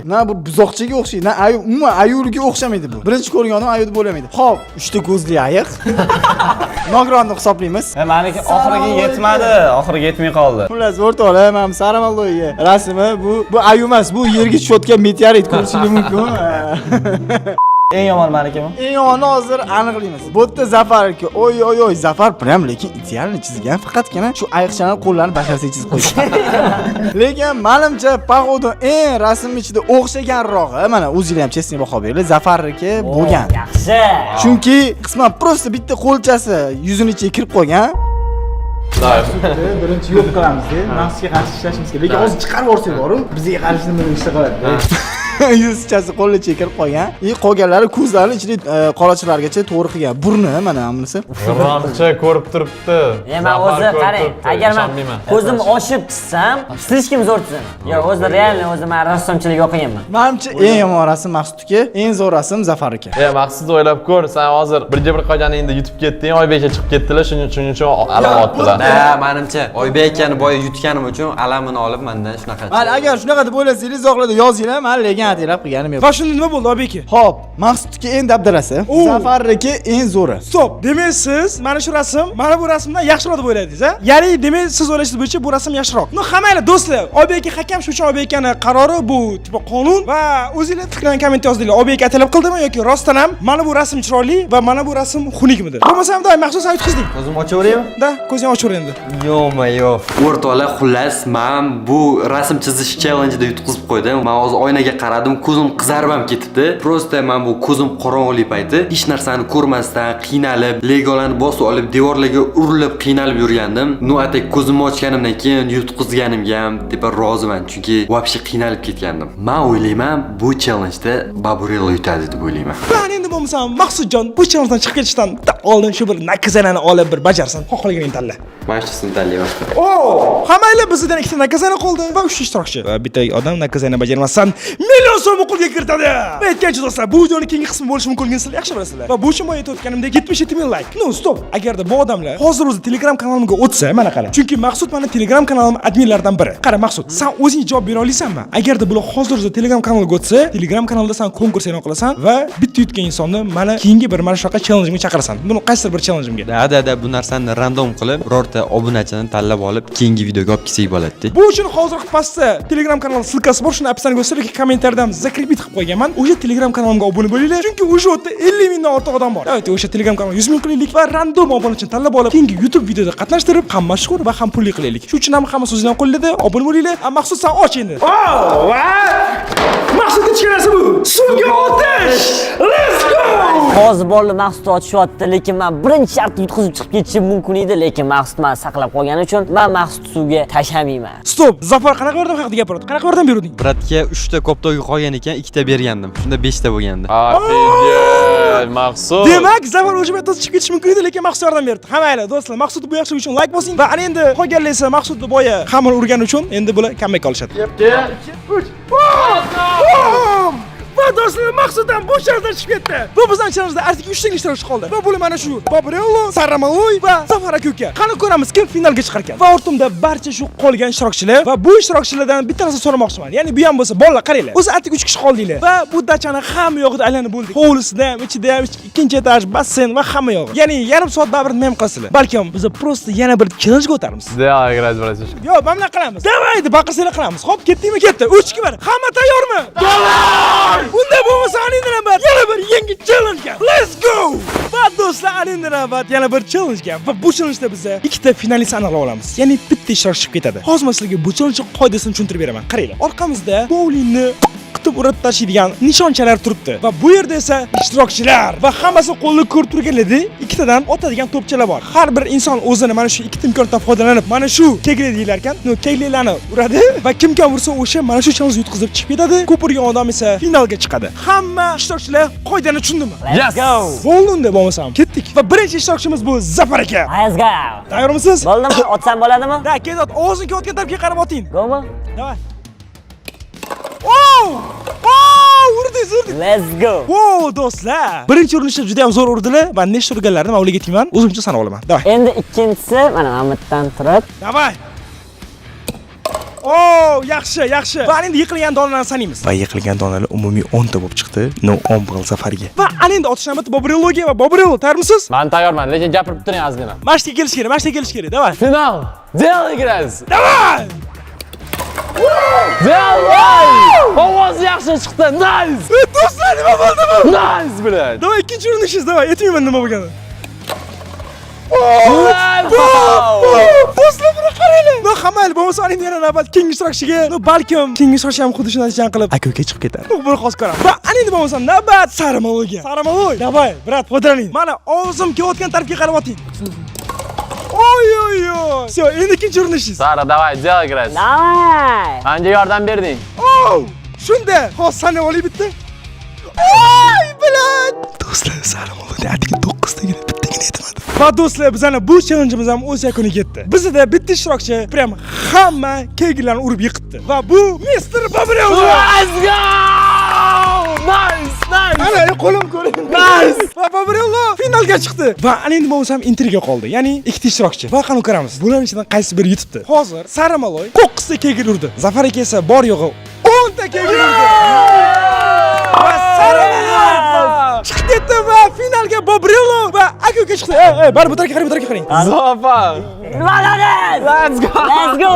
Na bu buzoqchaga o'xshaydi, na umuman ayuliga o'xshamaydi bu. Birinchi ko'rganim ayud bo'lamaydi. Xo'p, 3 ta ko'zli ayiq. Nogronni hisoblaymiz. Meniki oxiriga yetmadi, oxiriga yetmay qoldi. Xullas, o'rtoqlar, mana Saramalloga rasmi bu ayu emas, bu yerga tushayotgan meteorit ko'rishingiz mumkin. Eng yomon menikimi? Eng yomoni hozir aniqlaymiz. Bu yerda Zafar aka, oy, Zafar prям lekin idealni chizgan, faqatgina shu ayiqchaning qo'llarini bashasiga chizib qo'ygan. Lekin menimcha paxoda eng rasm ichida o'xshaganrog'i, mana o'zingizlar ham chesni baho beringlar, Zafar aka bo'lgan. Yaxshi. Chunki qisman prosta bitta qo'lchasi yuzini ichiga kirib qolgan. Birinchi yo'q qilamiz-da, nafsga qarshi ishlashimiz kerak. Lekin hozir chiqarib yuborsak bor-ku, bizga qarshi nima ish qiladi. Yuzchasi qo'lga chekirib qolgan. Qolganlari ko'zlarini ichida qorachilargacha to'g'ri qilgan. Burni mana bunisi. G'irromcha ko'rib turibdi. Men o'zi qarang, agar men ko'zim ochib chizsam, slishkim zo'r chizaman. Yo'q, o'zi realni o'zi men rassomchilik o'qiganman. Menimcha eng yomon rasm Maqsud aka, eng zo'r rasm Zafar aka. Maqsud o'ylab ko'r, sen hozir birga bir qolganingda yutib ketding, Oybek aka chiqib ketdilar, shuning uchun alam otdilar. Ha, menimcha Oybek akani boya yutganim uchun alamini olib mendan shunaqa. Mana agar shunaqa deb o'ylasangiz, izohlarda yozinglar, men lekin atirab qilganim yo'q. Va shunda nima bo'ldi Oybek aka? Xo'p, Maqsud aka eng dabdarasi, Zafar aka eng zo'ri. Stop. Demak siz mana shu rasm, mana bu rasmdan yaxshiroq deb o'yladingiz, a? Ya'ni demak siz o'ylashingiz bo'yicha bu rasm yaxshiroq. No, hammanglar do'stlar, Oybek aka hakam, shuning uchun Oybek akani qarori bu tipo qonun va o'zingizlar fikrlarni komment yozinglar. Oybek aka talab qildimi yoki rostdan ham mana bu rasm chiroyli va mana bu rasm xunukmidi? Bo'lmasa ham doim maxsus yutqizding. Ko'zim ochaveraymi? Da, ko'zing ochaver endi. O'rtoqlar, xullas, men bu rasm chizish challenge-da yutqizib qo'ydim. Men hozir oynaga qaradim. qaradim, ko'zim qizarib ham ketibdi. Prosta men bu ko'zim qorong'ulik payti hech narsani ko'rmasdan qiynalib, legolarni bosib olib, devorlarga urilib qiynalib yurgandim. Nu atak ko'zimni ochganimdan keyin yutqizganimga ham deb roziman, chunki вообще qiynalib ketgandim. Men o'ylayman, bu challenge-da Baburello yutadi deb o'ylayman. Ben endi bo'lmasam Maqsudjon bu challengedan chiqib ketishdan oldin shu bir nakazanani olib bir bajarsin. Xohlaganingni tanla. Men shuni tanlayman. Oo! Hammaylar bizdan ikkita nakazana qoldi va 3 ishtirokchi. Va bitta odam nakazana bajarmasdan million so'm qo'lga kiritadi. Va aytgancha do'stlar, bu videoning keyingi qismi bo'lishi mumkinligini sizlar yaxshi bilasizlar. Va bu uchun men aytayotganimdek 77 ming like. No, stop. Agarda bu odamlar hozir o'zi Telegram kanalimga o'tsa, mana qara. Chunki Maqsud meni Telegram kanalim adminlaridan biri. Qara Maqsud, sen o'zing javob bera olasanmi? Agarda bular hozir o'zi Telegram kanaliga o'tsa, Telegram kanalida sen konkurs e'lon qilasan va bitta yutgan insonni mana keyingi bir mana shunaqa challenge'ga chaqirasan. Buni qaysidir bir challenge'imga. Da bu narsani random qilib, birorta obunachini tanlab olib, keyingi videoga olib kelsak bo'ladi. Bu uchun hozir pastda Telegram kanali silkasi bor, shuni apsani ko'rsatib, kommentariyada zakribit qilib qo'yganman. O'sha Telegram kanalimga obuna bo'linglar, chunki o'sha yerda 50 mingdan ortiq odam bor. Davayt, o'sha Telegram kanalga 100 ming qilaylik va random obunachini tanlab olib, keyingi YouTube videoda qatnashtirib, ham mashhur va ham pulli qilaylik. Shu uchun ham hammasi o'zingizdan qo'lida, obuna bo'linglar. Maqsud sen och endi. Maqsud ichkarasi bu. Suvga otish. Let's go! Hozir bolalar Maqsudni otishyapti, lekin men birinchi shart yutqizib chiqib ketishim mumkin edi, lekin Maqsud meni saqlab qolgani uchun men Maqsudni suvga tashlamayman. Stop. Zafar qanaqa yordam haqida gapiradi? Qanaqa yordam berding? Bratga 3 ta koptogi qolgan ekan, 2 ta bergandim. Shunda 5 ta bo'lgandi. Afigel, Maqsud. Demak, Zafar o'sha yerda chiqib ketish mumkin edi, lekin Maqsud yordam berdi. Hammaylar do'stlar, Maqsudni bu yaxshi uchun like bosing va ana endi qolganlar esa Maqsudni boya xamir urgani uchun endi bular comeback olishadi. Va do'stlar, Maqsuddan bu shahardan chiqib ketdi. Bu bizning chanelda artık 3 ta ishtirokchi qoldi. Va bular mana shu Baburello, Saramaloy va Zafar aka. Qani ko'ramiz kim finalga chiqar ekan. Va ortimda barcha shu qolgan ishtirokchilar va bu ishtirokchilardan bitta narsa so'ramoqchiman. Ya'ni bu ham bo'lsa, bolalar qaranglar. O'zi artık 3 kishi qoldinglar va bu dachani hamma yog'ida aylanib bo'ldik. Hovlisida ham, ichida ham, ikkinchi etaj, basseyn va hamma yog'i. Ya'ni yarim soat baribir nima ham qilasizlar. Balkim biz prosta yana bir challenge o'tarmiz. Давай играть, братишка. Yo, mana qilamiz. Davay deb baqirsalar qilamiz. Xo'p, ketdingmi? Ketdi. 3 2 1. Hamma tayyormi? Davay! Unda bo'lmasa Aninda navbat yana bir yangi challenge. Let's go! Va do'stlar, Aninda navbat yana bir challenge. Va bu challenge-da biz ikkita finalist aniqlab olamiz. Ya'ni bitta ishtirokchi chiqib ketadi. Hozir sizlarga bu challenge qoidasini tushuntirib beraman. Qaranglar. Orqamizda bowlingni qitib urib tashlaydigan nishonchalar turibdi. Va bu yerda esa ishtirokchilar va hammasi qo'lda ko'rib turganlarda ikkitadan otadigan to'pchalar bor. Har bir inson o'zini mana shu ikkita imkoniyatdan foydalanib, mana shu kegli deylar ekan, kegliklarni uradi va kim ursa o'sha mana shu challenge yutqizib chiqib ketadi. Ko'p urgan odam esa finalga chiqadi. Hamma ishtirokchilar qoidani tushundimi? Let's go! Bo'ldi bo'lmasam ketdik. Va birinchi ishtirokchimiz bu Zafar aka. Let's go! Tayyormisiz? Bo'ldimi? Otsam bo'ladimi? Da, ket, o'zing ketayotgan tarafga qarab oting. Go'mi? Davay. Oh! Urdiz. Let's go! Wow, do'stlar. Birinchi urinishda juda ham zo'r urdilar va nechta urganlarini men o'ylaga aytmayman. O'zimcha sanab olaman. Davay. Endi ikkinchisi mana Ahmaddan turib. Davay. Oh, yaxshi. Va endi yiqilgan donalarni sanaymiz. Va yiqilgan donalar umumiy 10 ta bo'lib chiqdi. No 10 ball Zafarga. Va endi otish navbati Baburelloga va Baburello tayyormisiz? Men tayyorman, lekin gapirib turing ozgina. Mashqqa kelish kerak. Davay. Final. Del igras. Davay. Davay! Ovoz yaxshi chiqdi. Nice. Do'stlar, nima bo'ldi bu? Nice bilan. Davay, ikkinchi urinishingiz, davay. Aytmayman nima bo'lganini. Do'stlar, buni qaranglar. No, hammaylar bo'lmasa endi yana navbat keyingi ishtirokchiga. No, balkim keyingi ishtirokchi ham xuddi shunday jan qilib aka-uka chiqib ketadi. Bu bir xos ko'ramiz. Va endi bo'lmasa navbat Saramaloyga. Saramaloy. Davay, brat, foydalaning. Mana o'zim kelayotgan tarafga qarab oting. Oy. Всё, endi ikkinchi urinishingiz. Sara, давай, del igras. Давай! Menga yordam berding. Oh! Shunda, hozir sanab olay bitta. Oy, bilan. Do'stlar, Saramaloyda atigi 9 tagina bittagina yetmadi. Va do'stlar, bizning bu challenge'imiz ham o'z yakuniga yetdi. Bizda bitta ishtirokchi prям hamma keglarni urib yiqitdi. Va bu Mr. Baburello. Let's go! Nice. Ana, qo'lim ko'ring. Nice. Va Baburello finalga chiqdi. Va endi bo'lsam intriga qoldi. Ya'ni ikkita ishtirokchi. Va qani ko'ramiz. Bularning ichidan qaysi biri yutibdi? Hozir Saramaloy 9 ta kegil urdi. Zafar aka esa bor yo'g'i 10 ta kegil urdi. Va Saramaloy chiqib ketdi va finalga Baburello va aka-uka chiqdi. Bari bu tarafga qarang. Zafar. Let's go!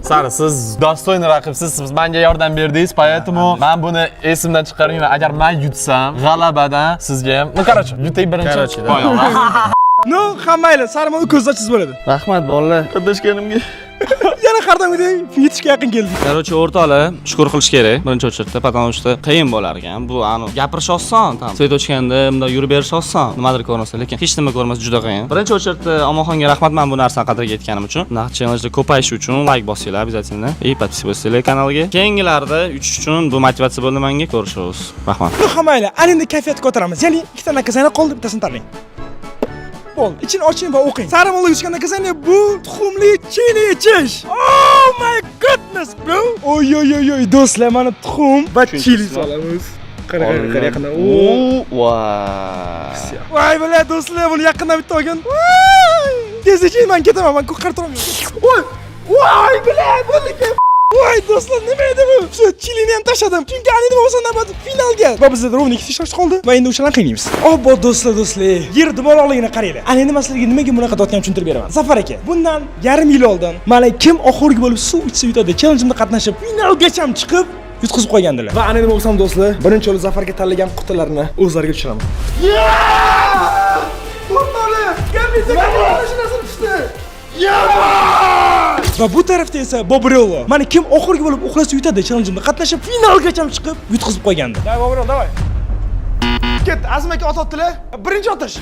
Sara, siz dostoyniy raqibsiz. Siz menga yordam berdingiz, поэтому men buni esimdan chiqarmayman. Agar men yutsam, g'alabadan sizga ham. No, короче, yutay birinchi. No, hammaylar Saramaloy ko'z ochsiz bo'ladi. Rahmat bolalar. Qatnashganimga. Yana qardamidek yetishga yaqin keldik. Короче, o'rtoqlar, shukur qilish kerak. Birinchi o'chirda, потому что qiyin bo'lar ekan. Bu gapirish oson, tam. Svet o'chganda bunday yurib berish oson. Nimadir ko'rmasa, lekin hech nima ko'rmas juda qiyin. Birinchi o'chirda Omonxonga rahmat men bu narsani qadriga yetganim uchun. Bunaqa challenge'da ko'payish uchun like bosinglar обязательно. И подписывайтесь kanalga. Keyingilarda uchish uchun bu motivatsiya bo'ldi menga. Ko'rishamiz. Rahmat. Ну, hammaylar, ana endi kayfiyatni ko'taramiz. Ya'ni ikkita nakazani qoldi, bittasini tanlang. Bo'ldi. Ichini oching va o'qing. Sarimolga tushgan nakazani bu tuxumli chili ichish. Oh my goodness, bro. Oy oy oy oy, do'stlar, mana tuxum va chili solamiz. Qara yaqindan. Voy bilan do'stlar, buni yaqindan bitta olgan. Tez iching, men ketaman, men ko'qar turolmayman. Voy bilan, bo'ldi. Voy do'stlar, nima edi bu? Shu chilini ham tashladim. Chunki ani nima bo'lsa navbat finalga. Va bizda rovni 2 ishtirokchi qoldi va endi o'shalarni qiynaymiz. Obbo do'stlar, yer duborligini qaranglar. Ana endi maslagiga nimaga bunaqa dotgan tushuntirib beraman. Zafar aka, bundan yarim yil oldin mana kim oxirgi bo'lib suv ichsa yutadi challenge'imda qatnashib, finalgacha chiqib yutqizib qo'ygandilar. Va ana nima bo'lsam do'stlar, birinchi yo'l Zafarga tanlagan qutilarni o'zlariga tushiraman. O'rtoqlar, gapingizni mashinasini tushdi. Va bu tarafda esa Bobrello. Mana kim oxirgi bo'lib uxlasa yutadi challenge'imda qatnashib finalgacha chiqib yutqizib qo'ygandi. Davay Bobrello, davay. Ket, Azim aka ot otdilar. Birinchi otish.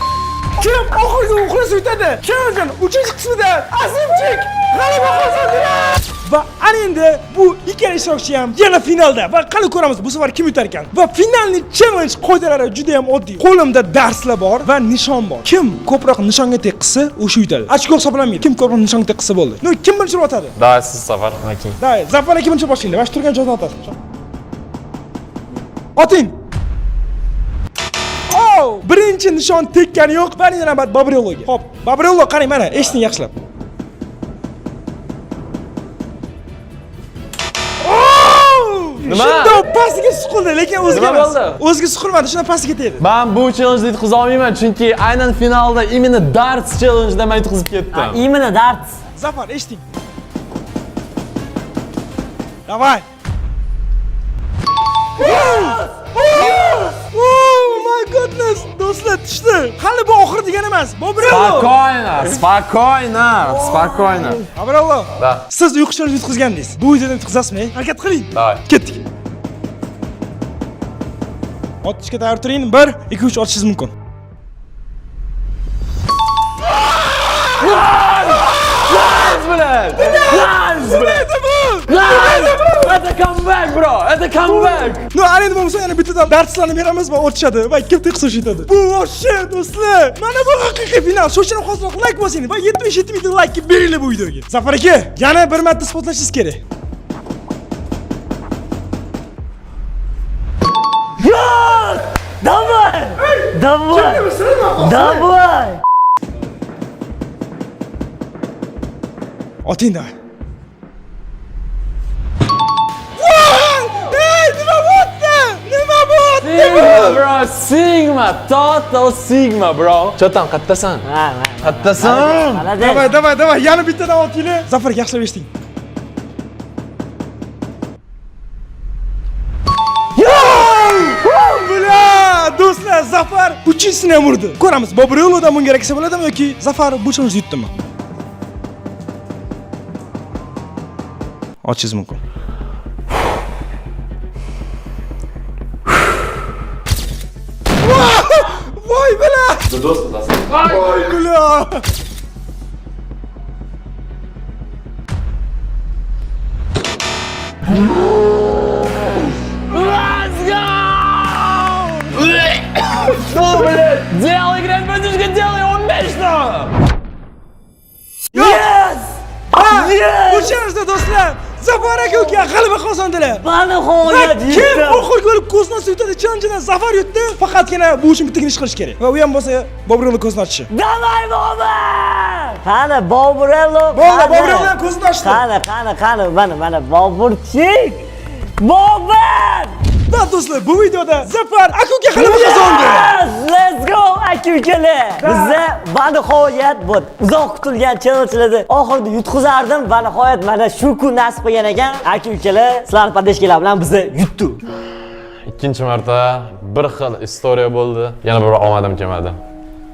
Kim oxirgi uxlasa yutadi challenge 3-qismida Azimchik g'alaba qozondilar. Va ana endi bu ikkala ishtirokchi ham yana finalda. Va qani ko'ramiz bu safar kim yutar ekan. Va finalning challenge qoidalari juda ham oddiy. Qo'limda darslar bor va nishon bor. Kim ko'proq nishonga teqqisa, o'sha yutadi. Ochko hisoblanmaydi. Kim ko'proq nishonga teqqisa bo'ldi. No, kim birinchi otadi? Davay siz Safar. Okay. Davay, Zafar aka birinchi boshlaydi. Va shu turgan joydan otasiz. Oting. Birinchi nishon tekkani yo'q. Bari navbat Bobrelloga. Xo'p, Bobrello qarang mana, eshiting yaxshilab. Shunda pastiga suqildi, lekin o'ziga emas. O'ziga suqilmadi, shunda pastiga tegdi. Men bu challenge yutqiza olmayman, chunki aynan finalda imенно darts challenge da men yutqizib ketdim. Imенно darts. Zafar, eshiting. Davay. Oh my goodness, do'stlar tushdi. Hali bu oxir degani emas. Bobrello. Spokойно. Bobrello. Da. Siz uyquchilarni yutqizgandingiz. Bu videoda yutqizasizmi? Harakat qiling. Davay. Ketdik. Otishga tayyor turing. 1, 2, 3 otishingiz mumkin. Это comeback, bro. Это comeback. No, ana endi bo'lmasa yana bittadan darslarni beramiz va o'tishadi va kim teqsa o'shitadi. Bu voshshe do'stlar. Mana bu haqiqiy final. Shuning uchun hozir like bosing va 77 ming like beringlar bu videoga. Zafar aka, yana bir marta spotlashingiz kerak. Давай! Давай! Oting da. Sigma, total Sigma, bro. Cho'tan, qattasan? Ha. Qattasan? Davay, yana bittadan otinglar. Zafar yaxshilab eshiting. Do'stlar, Zafar 3-chisini ham urdi. Ko'ramiz, Bobrellodan bunga raksa bo'ladimi yoki Zafar bu challenge yutdimi? Ochingiz mumkin. Voy bila! Do'stlar. Voy bila! Делай, Грен, братишка, делай, умеешь-то! Yes! Bu challenge do'stlar, Zafar aka g'alaba qozondilar. Bani g'oyat Kim yutdi. oxirgi bo'lib ko'zni ochib yutadi challenge-dan Zafar yutdi. Faqatgina bu uchun bittagina ish qilish kerak. Va u ham bo'lsa Bobrello ko'zni ochishi. Davay Bobur! Qani Bobrello? Bobrello ko'zni ochdi. Qani, mana Boburchik. Bobur! Va do'stlar, bu videoda Zafar aka g'alaba qozondi. Let's go aka-ukalar. Bizda banihoyat bu uzoq kutilgan challenge'larni oxirida yutqizardim va nihoyat mana shu kun nasib qilgan ekan. Aka-ukalar, sizlarning podeshkalar bilan bizni yutdi. Ikkinchi marta bir xil istoriya bo'ldi. Yana bir omadim kelmadi.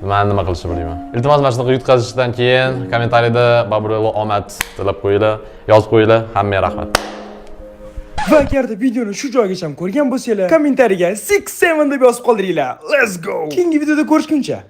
Men nima qilishni bilmayman. Iltimos mana shunaqa yutqazishdan keyin kommentariyada Baburello omad tilab qo'yinglar, yozib qo'yinglar. Hammaga rahmat. Va agarda videoni shu joygacha ko'rgan bo'lsanglar, kommentariyaga 67 deb yozib qoldiringlar. Let's go. Keyingi videoda ko'rishguncha